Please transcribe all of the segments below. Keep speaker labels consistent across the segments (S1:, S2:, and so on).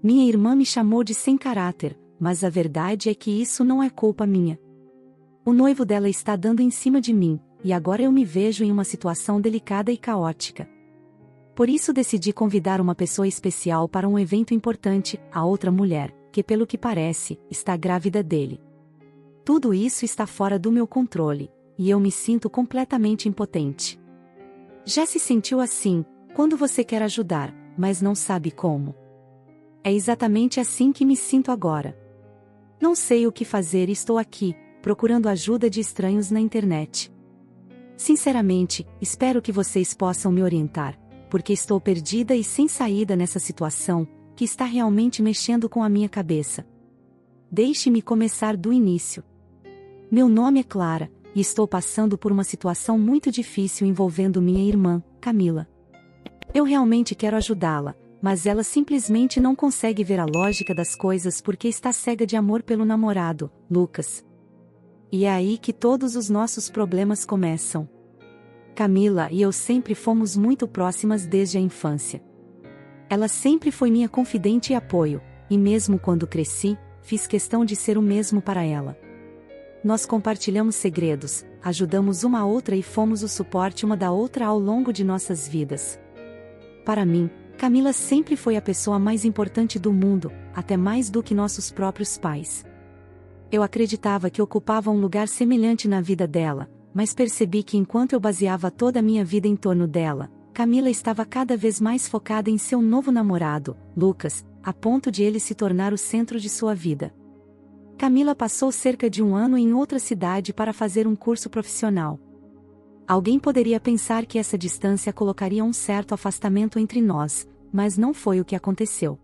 S1: Minha irmã me chamou de sem caráter, mas a verdade é que isso não é culpa minha. O noivo dela está dando em cima de mim, e agora eu me vejo em uma situação delicada e caótica. Por isso decidi convidar uma pessoa especial para um evento importante, a outra mulher, que pelo que parece, está grávida dele. Tudo isso está fora do meu controle, e eu me sinto completamente impotente. Já se sentiu assim, quando você quer ajudar, mas não sabe como? É exatamente assim que me sinto agora. Não sei o que fazer e estou aqui, procurando ajuda de estranhos na internet. Sinceramente, espero que vocês possam me orientar, porque estou perdida e sem saída nessa situação, que está realmente mexendo com a minha cabeça. Deixe-me começar do início. Meu nome é Clara, e estou passando por uma situação muito difícil envolvendo minha irmã, Camila. Eu realmente quero ajudá-la, mas ela simplesmente não consegue ver a lógica das coisas porque está cega de amor pelo namorado, Lucas. E é aí que todos os nossos problemas começam. Camila e eu sempre fomos muito próximas desde a infância. Ela sempre foi minha confidente e apoio, e mesmo quando cresci, fiz questão de ser o mesmo para ela. Nós compartilhamos segredos, ajudamos uma a outra e fomos o suporte uma da outra ao longo de nossas vidas. Para mim, Camila sempre foi a pessoa mais importante do mundo, até mais do que nossos próprios pais. Eu acreditava que ocupava um lugar semelhante na vida dela, mas percebi que enquanto eu baseava toda a minha vida em torno dela, Camila estava cada vez mais focada em seu novo namorado, Lucas, a ponto de ele se tornar o centro de sua vida. Camila passou cerca de 1 ano em outra cidade para fazer um curso profissional. Alguém poderia pensar que essa distância colocaria um certo afastamento entre nós, mas não foi o que aconteceu.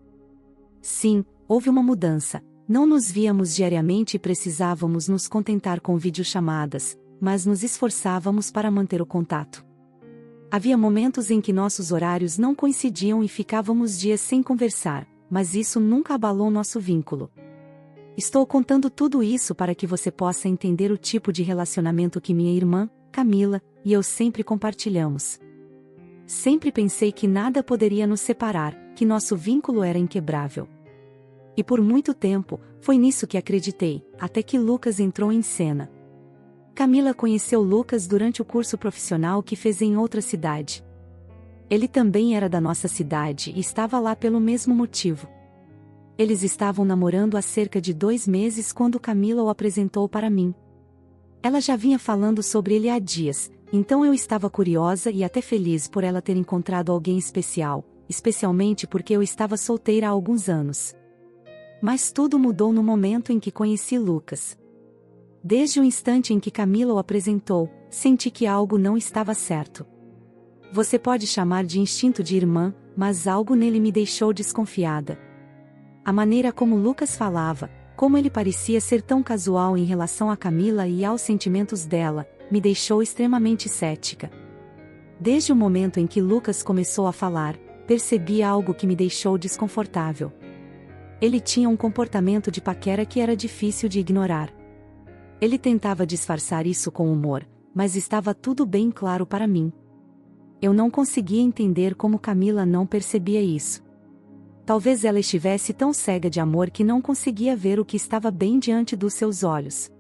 S1: Sim, houve uma mudança, não nos víamos diariamente e precisávamos nos contentar com videochamadas, mas nos esforçávamos para manter o contato. Havia momentos em que nossos horários não coincidiam e ficávamos dias sem conversar, mas isso nunca abalou nosso vínculo. Estou contando tudo isso para que você possa entender o tipo de relacionamento que minha irmã, Camila, e eu sempre compartilhamos. Sempre pensei que nada poderia nos separar, que nosso vínculo era inquebrável. E por muito tempo, foi nisso que acreditei, até que Lucas entrou em cena. Camila conheceu Lucas durante o curso profissional que fez em outra cidade. Ele também era da nossa cidade e estava lá pelo mesmo motivo. Eles estavam namorando há cerca de 2 meses quando Camila o apresentou para mim. Ela já vinha falando sobre ele há dias, então eu estava curiosa e até feliz por ela ter encontrado alguém especial, especialmente porque eu estava solteira há alguns anos. Mas tudo mudou no momento em que conheci Lucas. Desde o instante em que Camila o apresentou, senti que algo não estava certo. Você pode chamar de instinto de irmã, mas algo nele me deixou desconfiada. A maneira como Lucas falava, como ele parecia ser tão casual em relação a Camila e aos sentimentos dela, me deixou extremamente cética. Desde o momento em que Lucas começou a falar, percebi algo que me deixou desconfortável. Ele tinha um comportamento de paquera que era difícil de ignorar. Ele tentava disfarçar isso com humor, mas estava tudo bem claro para mim. Eu não conseguia entender como Camila não percebia isso. Talvez ela estivesse tão cega de amor que não conseguia ver o que estava bem diante dos seus olhos.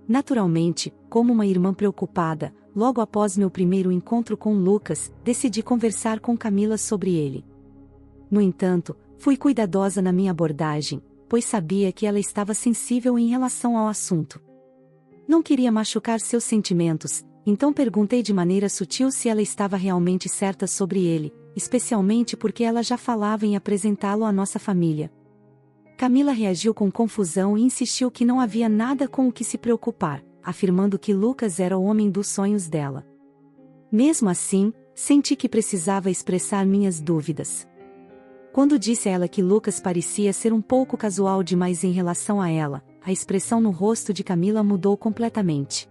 S1: Naturalmente, como uma irmã preocupada, logo após meu primeiro encontro com Lucas, decidi conversar com Camila sobre ele. No entanto, fui cuidadosa na minha abordagem, pois sabia que ela estava sensível em relação ao assunto. Não queria machucar seus sentimentos, então perguntei de maneira sutil se ela estava realmente certa sobre ele, especialmente porque ela já falava em apresentá-lo à nossa família. Camila reagiu com confusão e insistiu que não havia nada com o que se preocupar, afirmando que Lucas era o homem dos sonhos dela. Mesmo assim, senti que precisava expressar minhas dúvidas. Quando disse a ela que Lucas parecia ser um pouco casual demais em relação a ela, a expressão no rosto de Camila mudou completamente.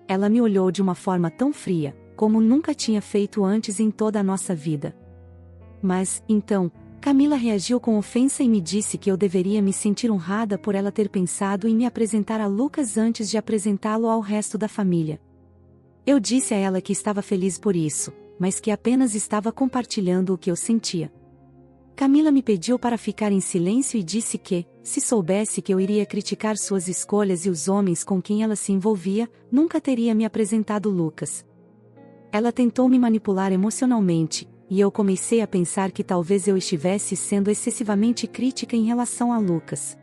S1: Ela me olhou de uma forma tão fria, como nunca tinha feito antes em toda a nossa vida. Mas, então, Camila reagiu com ofensa e me disse que eu deveria me sentir honrada por ela ter pensado em me apresentar a Lucas antes de apresentá-lo ao resto da família. Eu disse a ela que estava feliz por isso, mas que apenas estava compartilhando o que eu sentia. Camila me pediu para ficar em silêncio e disse que, se soubesse que eu iria criticar suas escolhas e os homens com quem ela se envolvia, nunca teria me apresentado Lucas. Ela tentou me manipular emocionalmente, e eu comecei a pensar que talvez eu estivesse sendo excessivamente crítica em relação a Lucas.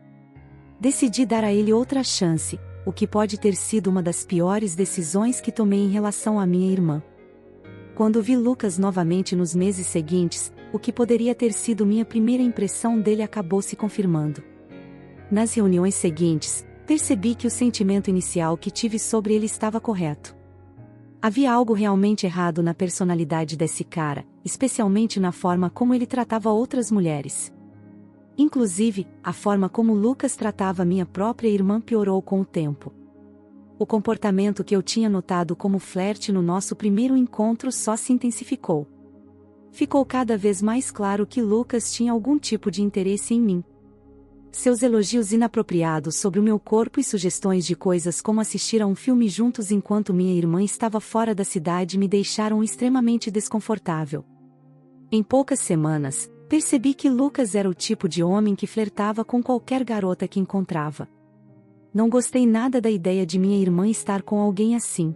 S1: Decidi dar a ele outra chance, o que pode ter sido uma das piores decisões que tomei em relação à minha irmã. Quando vi Lucas novamente nos meses seguintes, o que poderia ter sido minha primeira impressão dele acabou se confirmando. Nas reuniões seguintes, percebi que o sentimento inicial que tive sobre ele estava correto. Havia algo realmente errado na personalidade desse cara, especialmente na forma como ele tratava outras mulheres. Inclusive, a forma como Lucas tratava minha própria irmã piorou com o tempo. O comportamento que eu tinha notado como flerte no nosso primeiro encontro só se intensificou. Ficou cada vez mais claro que Lucas tinha algum tipo de interesse em mim. Seus elogios inapropriados sobre o meu corpo e sugestões de coisas como assistir a um filme juntos enquanto minha irmã estava fora da cidade me deixaram extremamente desconfortável. Em poucas semanas, percebi que Lucas era o tipo de homem que flertava com qualquer garota que encontrava. Não gostei nada da ideia de minha irmã estar com alguém assim.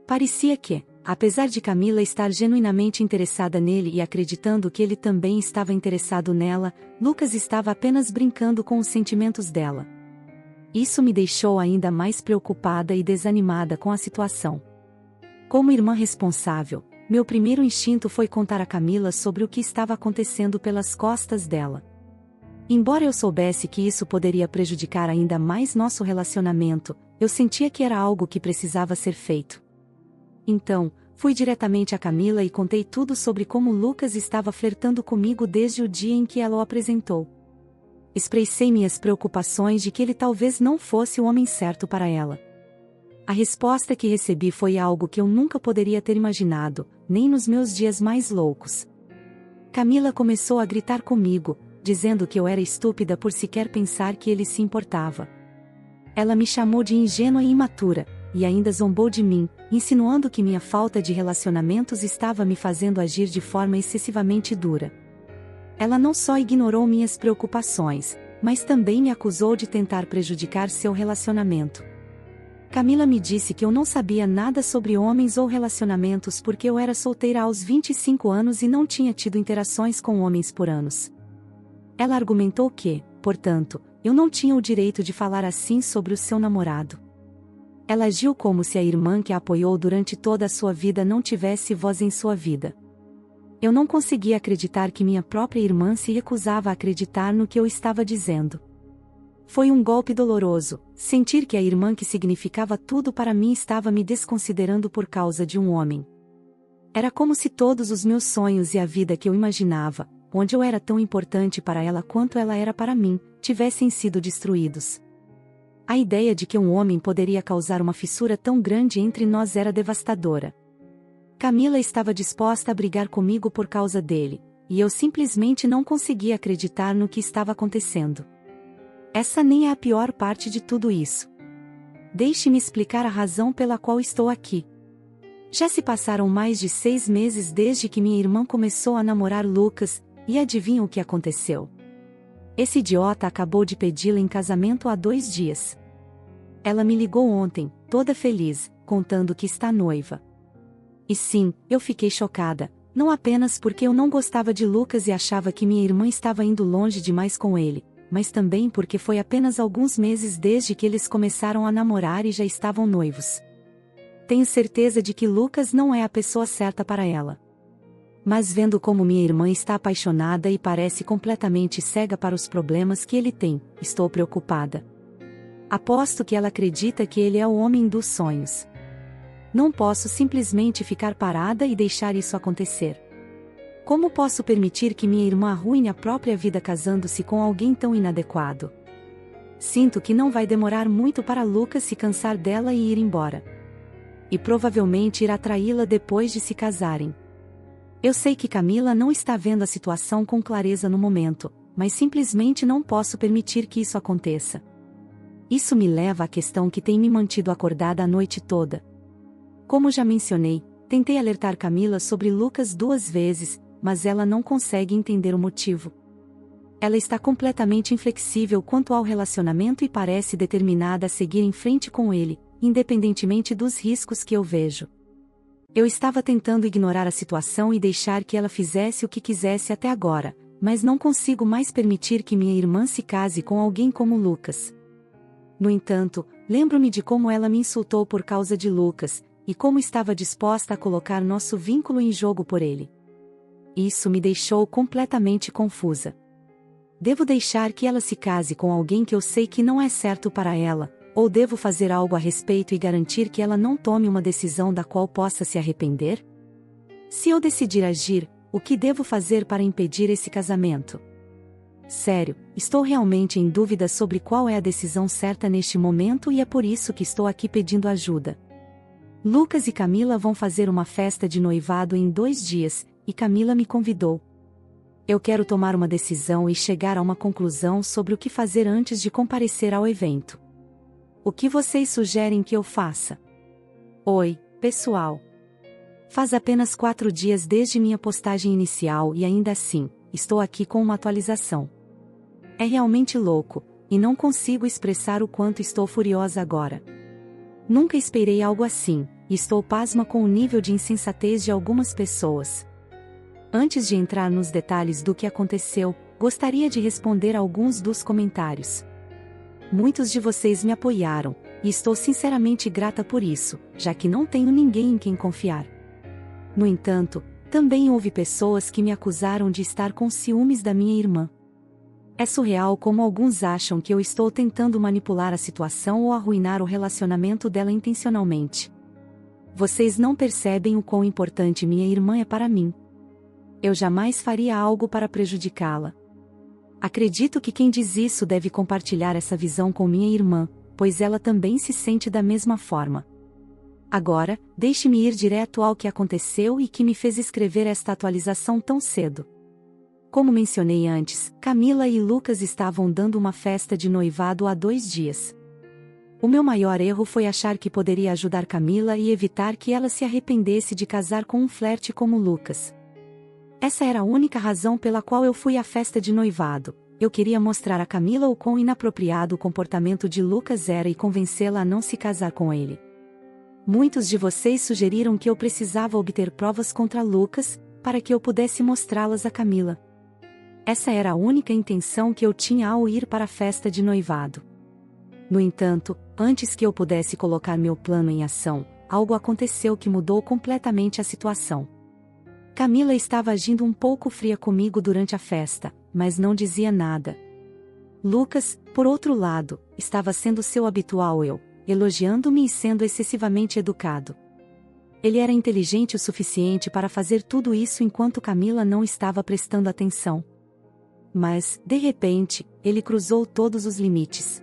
S1: Parecia que, apesar de Camila estar genuinamente interessada nele e acreditando que ele também estava interessado nela, Lucas estava apenas brincando com os sentimentos dela. Isso me deixou ainda mais preocupada e desanimada com a situação. Como irmã responsável, meu primeiro instinto foi contar a Camila sobre o que estava acontecendo pelas costas dela. Embora eu soubesse que isso poderia prejudicar ainda mais nosso relacionamento, eu sentia que era algo que precisava ser feito. Então, fui diretamente a Camila e contei tudo sobre como Lucas estava flertando comigo desde o dia em que ela o apresentou. Expressei minhas preocupações de que ele talvez não fosse o homem certo para ela. A resposta que recebi foi algo que eu nunca poderia ter imaginado, nem nos meus dias mais loucos. Camila começou a gritar comigo, dizendo que eu era estúpida por sequer pensar que ele se importava. Ela me chamou de ingênua e imatura, e ainda zombou de mim, insinuando que minha falta de relacionamentos estava me fazendo agir de forma excessivamente dura. Ela não só ignorou minhas preocupações, mas também me acusou de tentar prejudicar seu relacionamento. Camila me disse que eu não sabia nada sobre homens ou relacionamentos porque eu era solteira aos 25 anos e não tinha tido interações com homens por anos. Ela argumentou que, portanto, eu não tinha o direito de falar assim sobre o seu namorado. Ela agiu como se a irmã que a apoiou durante toda a sua vida não tivesse voz em sua vida. Eu não conseguia acreditar que minha própria irmã se recusava a acreditar no que eu estava dizendo. Foi um golpe doloroso, sentir que a irmã que significava tudo para mim estava me desconsiderando por causa de um homem. Era como se todos os meus sonhos e a vida que eu imaginava, onde eu era tão importante para ela quanto ela era para mim, tivessem sido destruídos. A ideia de que um homem poderia causar uma fissura tão grande entre nós era devastadora. Camila estava disposta a brigar comigo por causa dele, e eu simplesmente não conseguia acreditar no que estava acontecendo. Essa nem é a pior parte de tudo isso. Deixe-me explicar a razão pela qual estou aqui. Já se passaram mais de 6 meses desde que minha irmã começou a namorar Lucas, e adivinha o que aconteceu? Esse idiota acabou de pedi-la em casamento há 2 dias. Ela me ligou ontem, toda feliz, contando que está noiva. E sim, eu fiquei chocada, não apenas porque eu não gostava de Lucas e achava que minha irmã estava indo longe demais com ele, mas também porque foi apenas alguns meses desde que eles começaram a namorar e já estavam noivos. Tenho certeza de que Lucas não é a pessoa certa para ela. Mas vendo como minha irmã está apaixonada e parece completamente cega para os problemas que ele tem, estou preocupada. Aposto que ela acredita que ele é o homem dos sonhos. Não posso simplesmente ficar parada e deixar isso acontecer. Como posso permitir que minha irmã arruine a própria vida casando-se com alguém tão inadequado? Sinto que não vai demorar muito para Lucas se cansar dela e ir embora. E provavelmente irá traí-la depois de se casarem. Eu sei que Camila não está vendo a situação com clareza no momento, mas simplesmente não posso permitir que isso aconteça. Isso me leva à questão que tem me mantido acordada a noite toda. Como já mencionei, tentei alertar Camila sobre Lucas 2 vezes, mas ela não consegue entender o motivo. Ela está completamente inflexível quanto ao relacionamento e parece determinada a seguir em frente com ele, independentemente dos riscos que eu vejo. Eu estava tentando ignorar a situação e deixar que ela fizesse o que quisesse até agora, mas não consigo mais permitir que minha irmã se case com alguém como Lucas. No entanto, lembro-me de como ela me insultou por causa de Lucas, e como estava disposta a colocar nosso vínculo em jogo por ele. Isso me deixou completamente confusa. Devo deixar que ela se case com alguém que eu sei que não é certo para ela, ou devo fazer algo a respeito e garantir que ela não tome uma decisão da qual possa se arrepender? Se eu decidir agir, o que devo fazer para impedir esse casamento? Sério, estou realmente em dúvida sobre qual é a decisão certa neste momento e é por isso que estou aqui pedindo ajuda. Lucas e Camila vão fazer uma festa de noivado em 2 dias, e Camila me convidou. Eu quero tomar uma decisão e chegar a uma conclusão sobre o que fazer antes de comparecer ao evento. O que vocês sugerem que eu faça? Oi, pessoal. Faz apenas 4 dias desde minha postagem inicial e ainda assim, estou aqui com uma atualização. É realmente louco, e não consigo expressar o quanto estou furiosa agora. Nunca esperei algo assim, e estou pasma com o nível de insensatez de algumas pessoas. Antes de entrar nos detalhes do que aconteceu, gostaria de responder a alguns dos comentários. Muitos de vocês me apoiaram, e estou sinceramente grata por isso, já que não tenho ninguém em quem confiar. No entanto, também houve pessoas que me acusaram de estar com ciúmes da minha irmã. É surreal como alguns acham que eu estou tentando manipular a situação ou arruinar o relacionamento dela intencionalmente. Vocês não percebem o quão importante minha irmã é para mim. Eu jamais faria algo para prejudicá-la. Acredito que quem diz isso deve compartilhar essa visão com minha irmã, pois ela também se sente da mesma forma. Agora, deixe-me ir direto ao que aconteceu e que me fez escrever esta atualização tão cedo. Como mencionei antes, Camila e Lucas estavam dando uma festa de noivado há 2 dias. O meu maior erro foi achar que poderia ajudar Camila e evitar que ela se arrependesse de casar com um flerte como Lucas. Essa era a única razão pela qual eu fui à festa de noivado. Eu queria mostrar a Camila o quão inapropriado o comportamento de Lucas era e convencê-la a não se casar com ele. Muitos de vocês sugeriram que eu precisava obter provas contra Lucas, para que eu pudesse mostrá-las a Camila. Essa era a única intenção que eu tinha ao ir para a festa de noivado. No entanto, antes que eu pudesse colocar meu plano em ação, algo aconteceu que mudou completamente a situação. Camila estava agindo um pouco fria comigo durante a festa, mas não dizia nada. Lucas, por outro lado, estava sendo seu habitual eu, elogiando-me e sendo excessivamente educado. Ele era inteligente o suficiente para fazer tudo isso enquanto Camila não estava prestando atenção. Mas, de repente, ele cruzou todos os limites.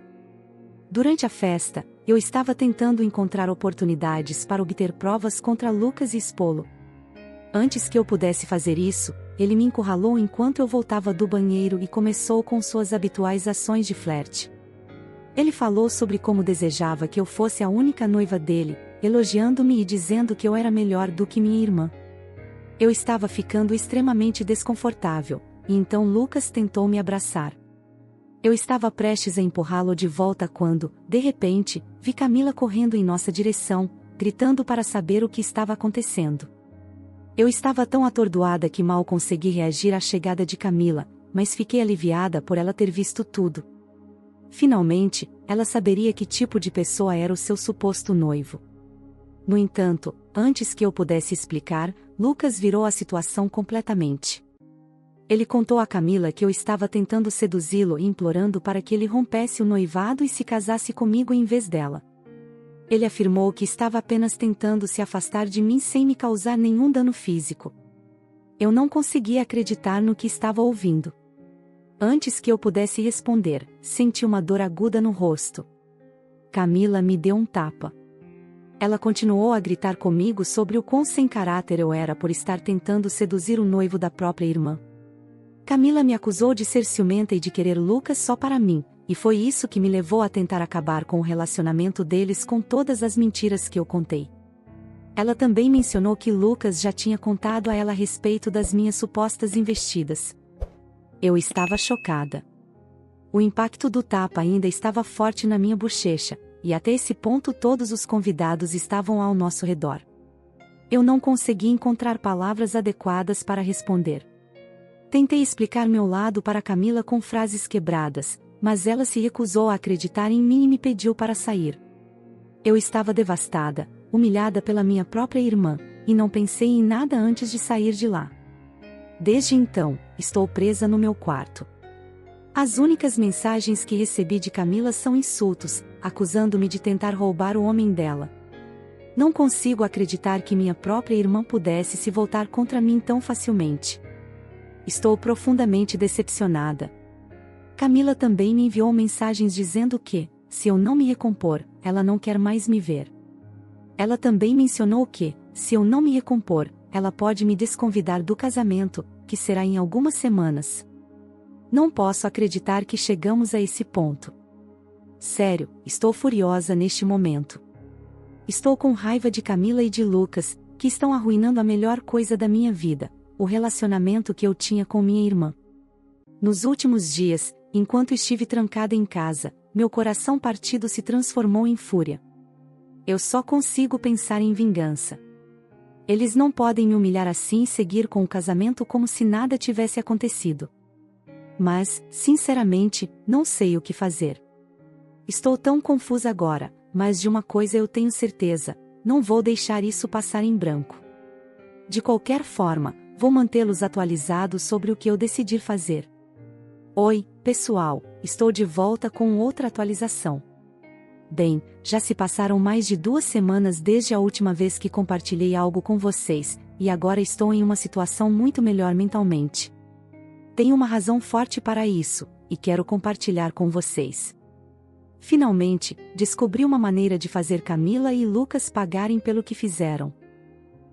S1: Durante a festa, eu estava tentando encontrar oportunidades para obter provas contra Lucas e expô-lo. Antes que eu pudesse fazer isso, ele me encurralou enquanto eu voltava do banheiro e começou com suas habituais ações de flerte. Ele falou sobre como desejava que eu fosse a única noiva dele, elogiando-me e dizendo que eu era melhor do que minha irmã. Eu estava ficando extremamente desconfortável, e então Lucas tentou me abraçar. Eu estava prestes a empurrá-lo de volta quando, de repente, vi Camila correndo em nossa direção, gritando para saber o que estava acontecendo. Eu estava tão atordoada que mal consegui reagir à chegada de Camila, mas fiquei aliviada por ela ter visto tudo. Finalmente, ela saberia que tipo de pessoa era o seu suposto noivo. No entanto, antes que eu pudesse explicar, Lucas virou a situação completamente. Ele contou a Camila que eu estava tentando seduzi-lo e implorando para que ele rompesse o noivado e se casasse comigo em vez dela. Ele afirmou que estava apenas tentando se afastar de mim sem me causar nenhum dano físico. Eu não conseguia acreditar no que estava ouvindo. Antes que eu pudesse responder, senti uma dor aguda no rosto. Camila me deu um tapa. Ela continuou a gritar comigo sobre o quão sem caráter eu era por estar tentando seduzir o noivo da própria irmã. Camila me acusou de ser ciumenta e de querer Lucas só para mim, e foi isso que me levou a tentar acabar com o relacionamento deles com todas as mentiras que eu contei. Ela também mencionou que Lucas já tinha contado a ela a respeito das minhas supostas investidas. Eu estava chocada. O impacto do tapa ainda estava forte na minha bochecha, e até esse ponto todos os convidados estavam ao nosso redor. Eu não consegui encontrar palavras adequadas para responder. Tentei explicar meu lado para Camila com frases quebradas, mas ela se recusou a acreditar em mim e me pediu para sair. Eu estava devastada, humilhada pela minha própria irmã, e não pensei em nada antes de sair de lá. Desde então, estou presa no meu quarto. As únicas mensagens que recebi de Camila são insultos, acusando-me de tentar roubar o homem dela. Não consigo acreditar que minha própria irmã pudesse se voltar contra mim tão facilmente. Estou profundamente decepcionada. Camila também me enviou mensagens dizendo que, se eu não me recompor, ela não quer mais me ver. Ela também mencionou que, se eu não me recompor, ela pode me desconvidar do casamento, que será em algumas semanas. Não posso acreditar que chegamos a esse ponto. Sério, estou furiosa neste momento. Estou com raiva de Camila e de Lucas, que estão arruinando a melhor coisa da minha vida, o relacionamento que eu tinha com minha irmã. Nos últimos dias, enquanto estive trancada em casa, meu coração partido se transformou em fúria. Eu só consigo pensar em vingança. Eles não podem me humilhar assim e seguir com o casamento como se nada tivesse acontecido. Mas, sinceramente, não sei o que fazer. Estou tão confusa agora, mas de uma coisa eu tenho certeza: não vou deixar isso passar em branco. De qualquer forma, vou mantê-los atualizados sobre o que eu decidir fazer. Oi, pessoal, estou de volta com outra atualização. Bem, já se passaram mais de 2 semanas desde a última vez que compartilhei algo com vocês, e agora estou em uma situação muito melhor mentalmente. Tenho uma razão forte para isso, e quero compartilhar com vocês. Finalmente, descobri uma maneira de fazer Camila e Lucas pagarem pelo que fizeram.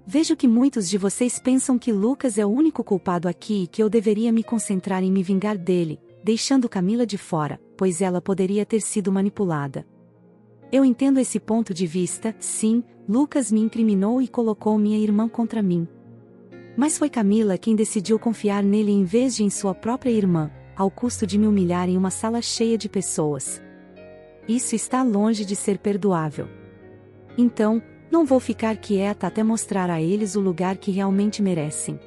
S1: Vejo que muitos de vocês pensam que Lucas é o único culpado aqui e que eu deveria me concentrar em me vingar dele, deixando Camila de fora, pois ela poderia ter sido manipulada. Eu entendo esse ponto de vista, sim, Lucas me incriminou e colocou minha irmã contra mim. Mas foi Camila quem decidiu confiar nele em vez de em sua própria irmã, ao custo de me humilhar em uma sala cheia de pessoas. Isso está longe de ser perdoável. Então, não vou ficar quieta até mostrar a eles o lugar que realmente merecem.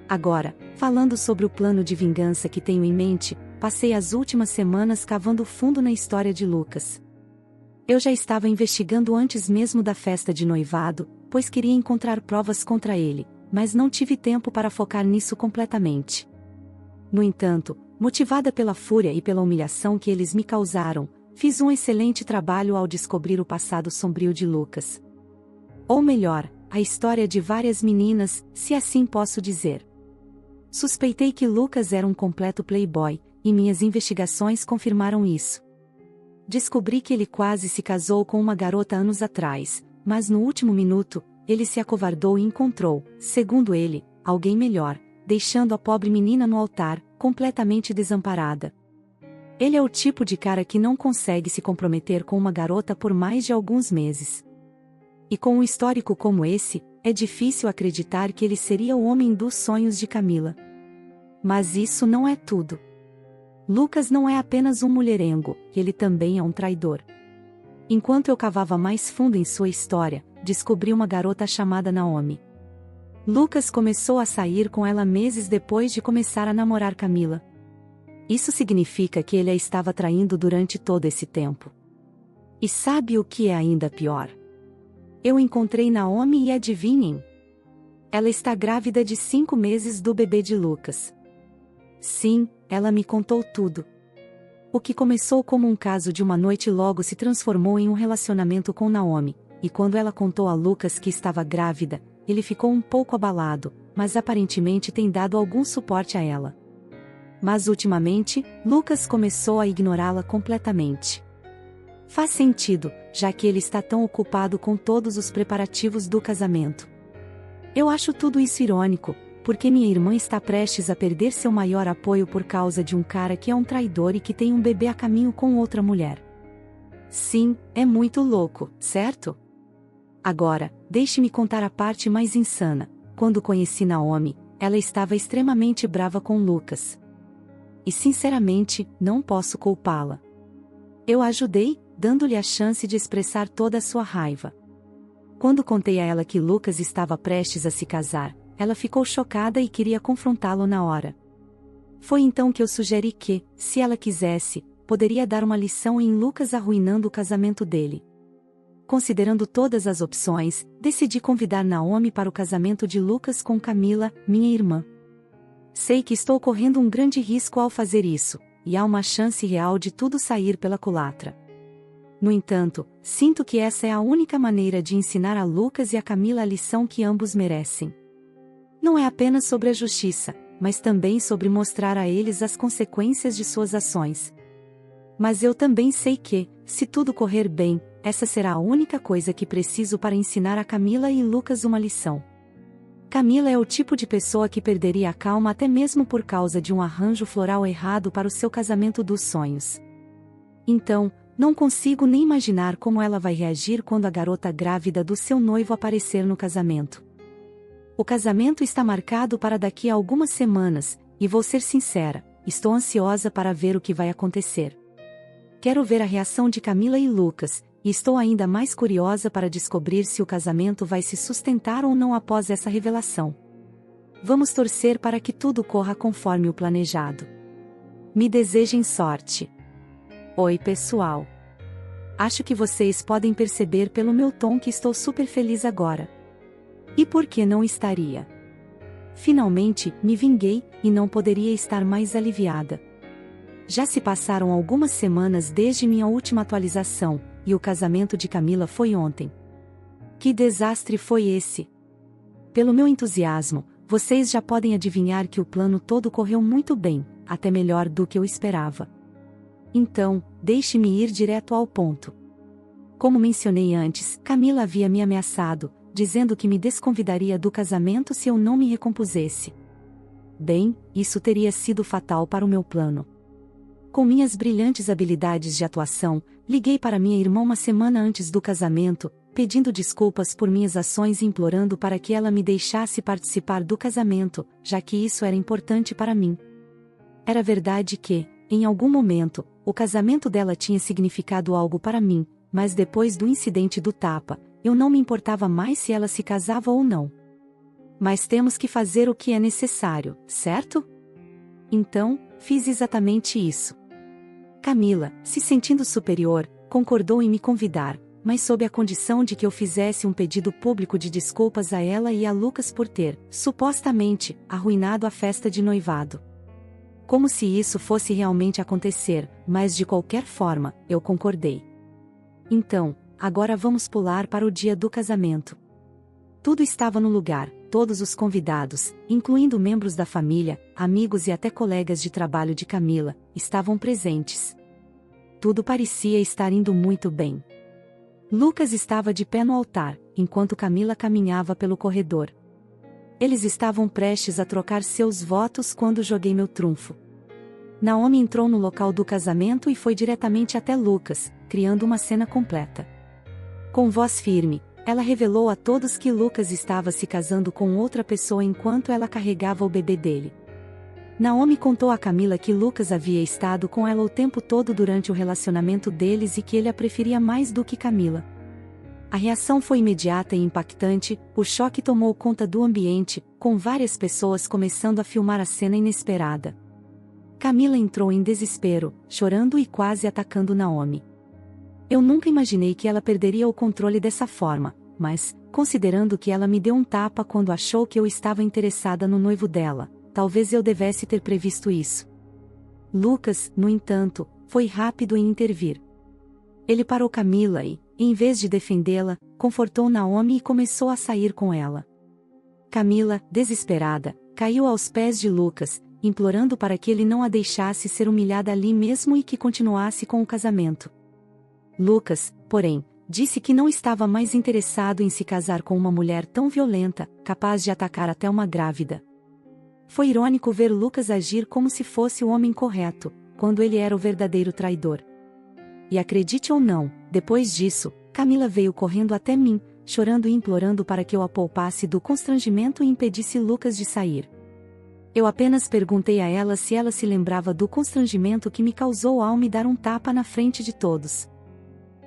S1: Agora, falando sobre o plano de vingança que tenho em mente, passei as últimas semanas cavando fundo na história de Lucas. Eu já estava investigando antes mesmo da festa de noivado, pois queria encontrar provas contra ele, mas não tive tempo para focar nisso completamente. No entanto, motivada pela fúria e pela humilhação que eles me causaram, fiz um excelente trabalho ao descobrir o passado sombrio de Lucas. Ou melhor, a história de várias meninas, se assim posso dizer. Suspeitei que Lucas era um completo playboy, e minhas investigações confirmaram isso. Descobri que ele quase se casou com uma garota anos atrás, mas no último minuto, ele se acovardou e encontrou, segundo ele, alguém melhor, deixando a pobre menina no altar, completamente desamparada. Ele é o tipo de cara que não consegue se comprometer com uma garota por mais de alguns meses. E com um histórico como esse, é difícil acreditar que ele seria o homem dos sonhos de Camila. Mas isso não é tudo. Lucas não é apenas um mulherengo, ele também é um traidor. Enquanto eu cavava mais fundo em sua história, descobri uma garota chamada Naomi. Lucas começou a sair com ela meses depois de começar a namorar Camila. Isso significa que ele a estava traindo durante todo esse tempo. E sabe o que é ainda pior? Eu encontrei Naomi e adivinhem? Ela está grávida de 5 meses do bebê de Lucas. Sim, ela me contou tudo. O que começou como um caso de uma noite logo se transformou em um relacionamento com Naomi, e quando ela contou a Lucas que estava grávida, ele ficou um pouco abalado, mas aparentemente tem dado algum suporte a ela. Mas ultimamente, Lucas começou a ignorá-la completamente. Faz sentido, já que ele está tão ocupado com todos os preparativos do casamento. Eu acho tudo isso irônico, porque minha irmã está prestes a perder seu maior apoio por causa de um cara que é um traidor e que tem um bebê a caminho com outra mulher. Sim, é muito louco, certo? Agora, deixe-me contar a parte mais insana. Quando conheci Naomi, ela estava extremamente brava com Lucas. E sinceramente, não posso culpá-la. Eu a ajudei, dando-lhe a chance de expressar toda a sua raiva. Quando contei a ela que Lucas estava prestes a se casar, ela ficou chocada e queria confrontá-lo na hora. Foi então que eu sugeri que, se ela quisesse, poderia dar uma lição em Lucas arruinando o casamento dele. Considerando todas as opções, decidi convidar Naomi para o casamento de Lucas com Camila, minha irmã. Sei que estou correndo um grande risco ao fazer isso, e há uma chance real de tudo sair pela culatra. No entanto, sinto que essa é a única maneira de ensinar a Lucas e a Camila a lição que ambos merecem. Não é apenas sobre a justiça, mas também sobre mostrar a eles as consequências de suas ações. Mas eu também sei que, se tudo correr bem, essa será a única coisa que preciso para ensinar a Camila e Lucas uma lição. Camila é o tipo de pessoa que perderia a calma até mesmo por causa de um arranjo floral errado para o seu casamento dos sonhos. Então, não consigo nem imaginar como ela vai reagir quando a garota grávida do seu noivo aparecer no casamento. O casamento está marcado para daqui a algumas semanas, e vou ser sincera, estou ansiosa para ver o que vai acontecer. Quero ver a reação de Camila e Lucas, e estou ainda mais curiosa para descobrir se o casamento vai se sustentar ou não após essa revelação. Vamos torcer para que tudo corra conforme o planejado. Me desejem sorte. Oi pessoal. Acho que vocês podem perceber pelo meu tom que estou super feliz agora. E por que não estaria? Finalmente, me vinguei, e não poderia estar mais aliviada. Já se passaram algumas semanas desde minha última atualização, e o casamento de Camila foi ontem. Que desastre foi esse? Pelo meu entusiasmo, vocês já podem adivinhar que o plano todo correu muito bem, até melhor do que eu esperava. Então, deixe-me ir direto ao ponto. Como mencionei antes, Camila havia me ameaçado, dizendo que me desconvidaria do casamento se eu não me recompusesse. Bem, isso teria sido fatal para o meu plano. Com minhas brilhantes habilidades de atuação, liguei para minha irmã uma semana antes do casamento, pedindo desculpas por minhas ações e implorando para que ela me deixasse participar do casamento, já que isso era importante para mim. Era verdade que, em algum momento, o casamento dela tinha significado algo para mim, mas depois do incidente do tapa, eu não me importava mais se ela se casava ou não. Mas temos que fazer o que é necessário, certo? Então, fiz exatamente isso. Camila, se sentindo superior, concordou em me convidar, mas sob a condição de que eu fizesse um pedido público de desculpas a ela e a Lucas por ter, supostamente, arruinado a festa de noivado. Como se isso fosse realmente acontecer, mas de qualquer forma, eu concordei. Então, agora vamos pular para o dia do casamento. Tudo estava no lugar, todos os convidados, incluindo membros da família, amigos e até colegas de trabalho de Camila, estavam presentes. Tudo parecia estar indo muito bem. Lucas estava de pé no altar, enquanto Camila caminhava pelo corredor. Eles estavam prestes a trocar seus votos quando joguei meu trunfo. Naomi entrou no local do casamento e foi diretamente até Lucas, criando uma cena completa. Com voz firme, ela revelou a todos que Lucas estava se casando com outra pessoa enquanto ela carregava o bebê dele. Naomi contou a Camila que Lucas havia estado com ela o tempo todo durante o relacionamento deles e que ele a preferia mais do que Camila. A reação foi imediata e impactante, o choque tomou conta do ambiente, com várias pessoas começando a filmar a cena inesperada. Camila entrou em desespero, chorando e quase atacando Naomi. Eu nunca imaginei que ela perderia o controle dessa forma, mas, considerando que ela me deu um tapa quando achou que eu estava interessada no noivo dela, talvez eu devesse ter previsto isso. Lucas, no entanto, foi rápido em intervir. Ele parou Camila e, em vez de defendê-la, confortou Naomi e começou a sair com ela. Camila, desesperada, caiu aos pés de Lucas, implorando para que ele não a deixasse ser humilhada ali mesmo e que continuasse com o casamento. Lucas, porém, disse que não estava mais interessado em se casar com uma mulher tão violenta, capaz de atacar até uma grávida. Foi irônico ver Lucas agir como se fosse o homem correto, quando ele era o verdadeiro traidor. E acredite ou não, depois disso, Camila veio correndo até mim, chorando e implorando para que eu a poupasse do constrangimento e impedisse Lucas de sair. Eu apenas perguntei a ela se ela se lembrava do constrangimento que me causou ao me dar um tapa na frente de todos.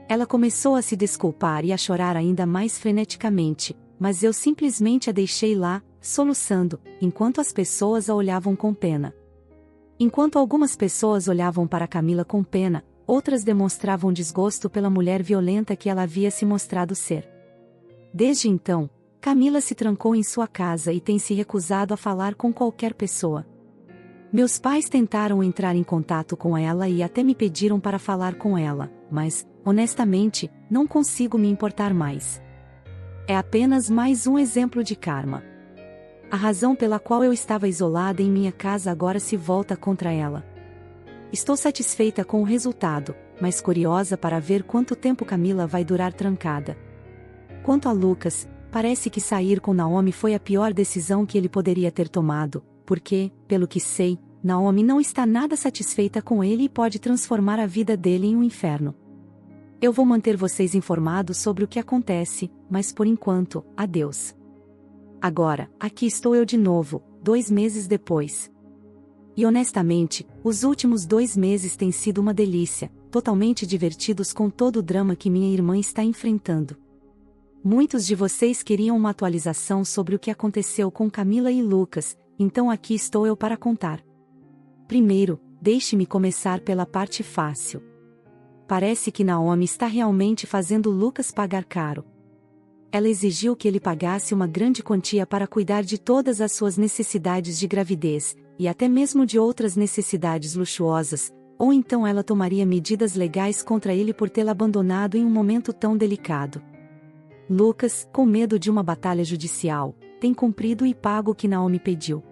S1: Ela começou a se desculpar e a chorar ainda mais freneticamente, mas eu simplesmente a deixei lá, soluçando, enquanto as pessoas a olhavam com pena. Enquanto algumas pessoas olhavam para Camila com pena, outras demonstravam desgosto pela mulher violenta que ela havia se mostrado ser. Desde então, Camila se trancou em sua casa e tem se recusado a falar com qualquer pessoa. Meus pais tentaram entrar em contato com ela e até me pediram para falar com ela, mas, honestamente, não consigo me importar mais. É apenas mais um exemplo de karma. A razão pela qual eu estava isolada em minha casa agora se volta contra ela. Estou satisfeita com o resultado, mas curiosa para ver quanto tempo Camila vai durar trancada. Quanto a Lucas, parece que sair com Naomi foi a pior decisão que ele poderia ter tomado, porque, pelo que sei, Naomi não está nada satisfeita com ele e pode transformar a vida dele em um inferno. Eu vou manter vocês informados sobre o que acontece, mas por enquanto, adeus. Agora, aqui estou eu de novo, 2 meses depois. E honestamente, os últimos 2 meses têm sido uma delícia, totalmente divertidos com todo o drama que minha irmã está enfrentando. Muitos de vocês queriam uma atualização sobre o que aconteceu com Camila e Lucas, então aqui estou eu para contar. Primeiro, deixe-me começar pela parte fácil. Parece que Naomi está realmente fazendo Lucas pagar caro. Ela exigiu que ele pagasse uma grande quantia para cuidar de todas as suas necessidades de gravidez, e até mesmo de outras necessidades luxuosas, ou então ela tomaria medidas legais contra ele por tê-la abandonado em um momento tão delicado. Lucas, com medo de uma batalha judicial, tem cumprido e pago o que Naomi pediu.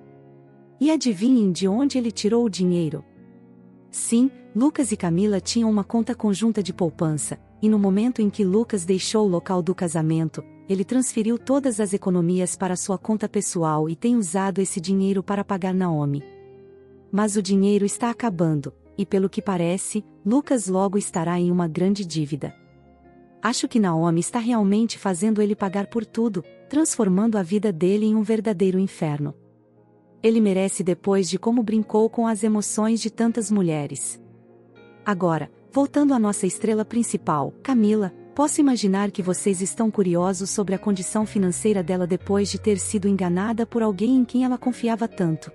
S1: E adivinhem de onde ele tirou o dinheiro? Sim, Lucas e Camila tinham uma conta conjunta de poupança, e no momento em que Lucas deixou o local do casamento, ele transferiu todas as economias para sua conta pessoal e tem usado esse dinheiro para pagar Naomi. Mas o dinheiro está acabando, e pelo que parece, Lucas logo estará em uma grande dívida. Acho que Naomi está realmente fazendo ele pagar por tudo, transformando a vida dele em um verdadeiro inferno. Ele merece depois de como brincou com as emoções de tantas mulheres. Agora, voltando à nossa estrela principal, Camila, posso imaginar que vocês estão curiosos sobre a condição financeira dela depois de ter sido enganada por alguém em quem ela confiava tanto.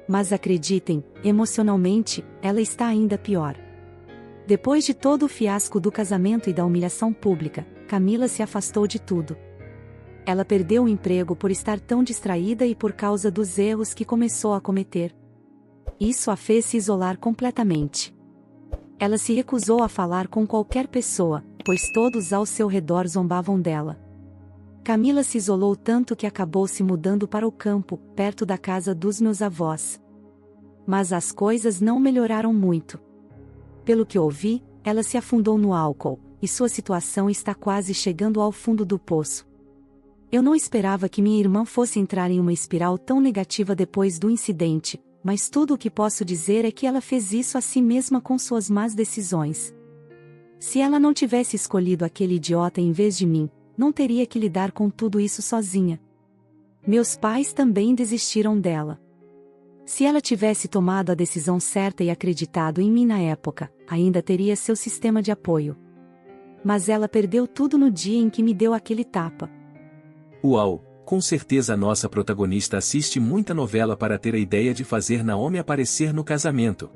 S1: Mas acreditem, emocionalmente, ela está ainda pior. Depois de todo o fiasco do casamento e da humilhação pública, Camila se afastou de tudo. Ela perdeu o emprego por estar tão distraída e por causa dos erros que começou a cometer. Isso a fez se isolar completamente. Ela se recusou a falar com qualquer pessoa, pois todos ao seu redor zombavam dela. Camila se isolou tanto que acabou se mudando para o campo, perto da casa dos meus avós. Mas as coisas não melhoraram muito. Pelo que ouvi, ela se afundou no álcool, e sua situação está quase chegando ao fundo do poço. Eu não esperava que minha irmã fosse entrar em uma espiral tão negativa depois do incidente, mas tudo o que posso dizer é que ela fez isso a si mesma com suas más decisões. Se ela não tivesse escolhido aquele idiota em vez de mim, não teria que lidar com tudo isso sozinha. Meus pais também desistiram dela. Se ela tivesse tomado a decisão certa e acreditado em mim na época, ainda teria seu sistema de apoio. Mas ela perdeu tudo no dia em que me deu aquele tapa.
S2: Uau, com certeza a nossa protagonista assiste muita novela para ter a ideia de fazer Naomi aparecer no casamento.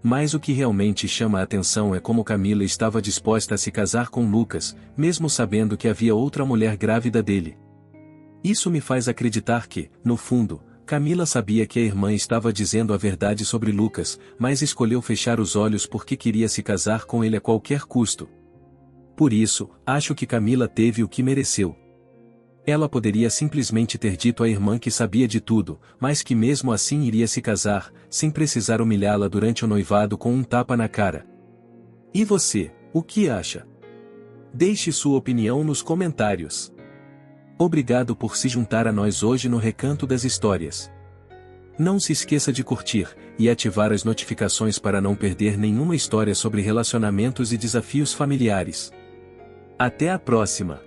S2: Mas o que realmente chama a atenção é como Camila estava disposta a se casar com Lucas, mesmo sabendo que havia outra mulher grávida dele. Isso me faz acreditar que, no fundo, Camila sabia que a irmã estava dizendo a verdade sobre Lucas, mas escolheu fechar os olhos porque queria se casar com ele a qualquer custo. Por isso, acho que Camila teve o que mereceu. Ela poderia simplesmente ter dito à irmã que sabia de tudo, mas que mesmo assim iria se casar, sem precisar humilhá-la durante o noivado com um tapa na cara. E você, o que acha? Deixe sua opinião nos comentários. Obrigado por se juntar a nós hoje no Recanto das Histórias. Não se esqueça de curtir e ativar as notificações para não perder nenhuma história sobre relacionamentos e desafios familiares. Até a próxima!